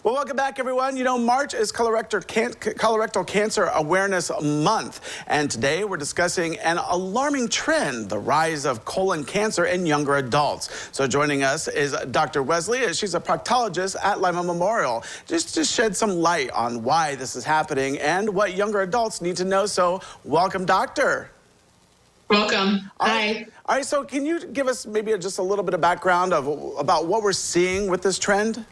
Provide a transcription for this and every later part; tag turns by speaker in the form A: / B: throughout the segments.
A: Well, welcome back, everyone. You know, March is Colorectal Cancer Awareness Month, and today we're discussing an alarming trend, the rise of colon cancer in younger adults. So joining us is Dr. Wesley. She's a proctologist at Lima Memorial. Just to shed some light on why this is happening and what younger adults need to know. So welcome, doctor.
B: Welcome. Hi.
A: All right, so can you give us maybe just a little bit of background about what we're seeing with this trend?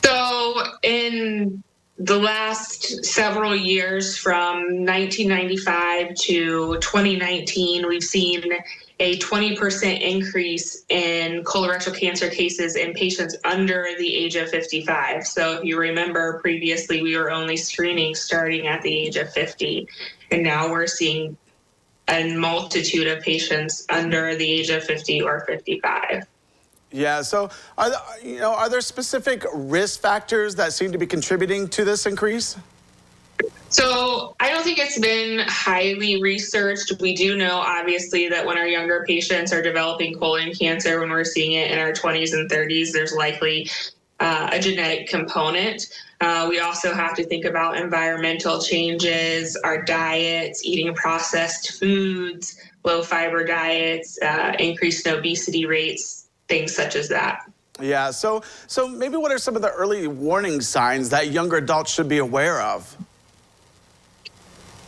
B: So in the last several years, from 1995 to 2019, we've seen a 20% increase in colorectal cancer cases in patients under the age of 55. So if you remember, previously we were only screening starting at the age of 50, and now we're seeing a multitude of patients under the age of 50 or 55.
A: Yeah, so are there specific risk factors that seem to be contributing to this increase?
B: So I don't think it's been highly researched. We do know, obviously, that when our younger patients are developing colon cancer, when we're seeing it in our 20s and 30s, there's likely a genetic component. We also have to think about environmental changes, our diets, eating processed foods, low fiber diets, increased obesity rates, things such as that.
A: Yeah, so maybe what are some of the early warning signs that younger adults should be aware of?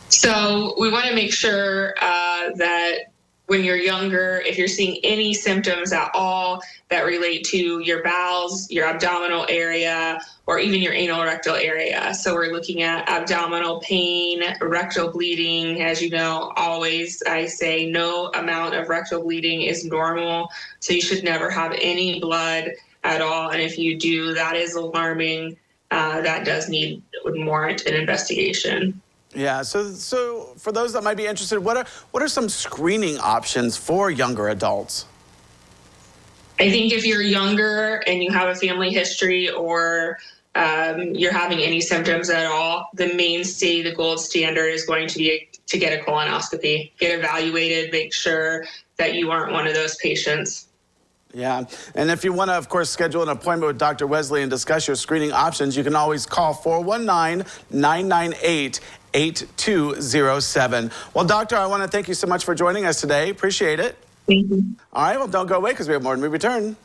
B: So we want to make sure that when you're younger, if you're seeing any symptoms at all that relate to your bowels, your abdominal area, or even your anal rectal area. So we're looking at abdominal pain, rectal bleeding. As you know, always I say no amount of rectal bleeding is normal. So you should never have any blood at all. And if you do, that is alarming. That does warrant an investigation.
A: Yeah, so for those that might be interested, what are some screening options for younger adults?
B: I think if you're younger and you have a family history, or you're having any symptoms at all, the mainstay, the gold standard is going to be to get a colonoscopy, get evaluated, make sure that you aren't one of those patients.
A: Yeah, and if you want to, of course, schedule an appointment with Dr. Wesley and discuss your screening options, you can always call 419-998-8207. Well, doctor, I want to thank you so much for joining us today. Appreciate it.
B: Thank you.
A: All right, well, don't go away because we have more when we return.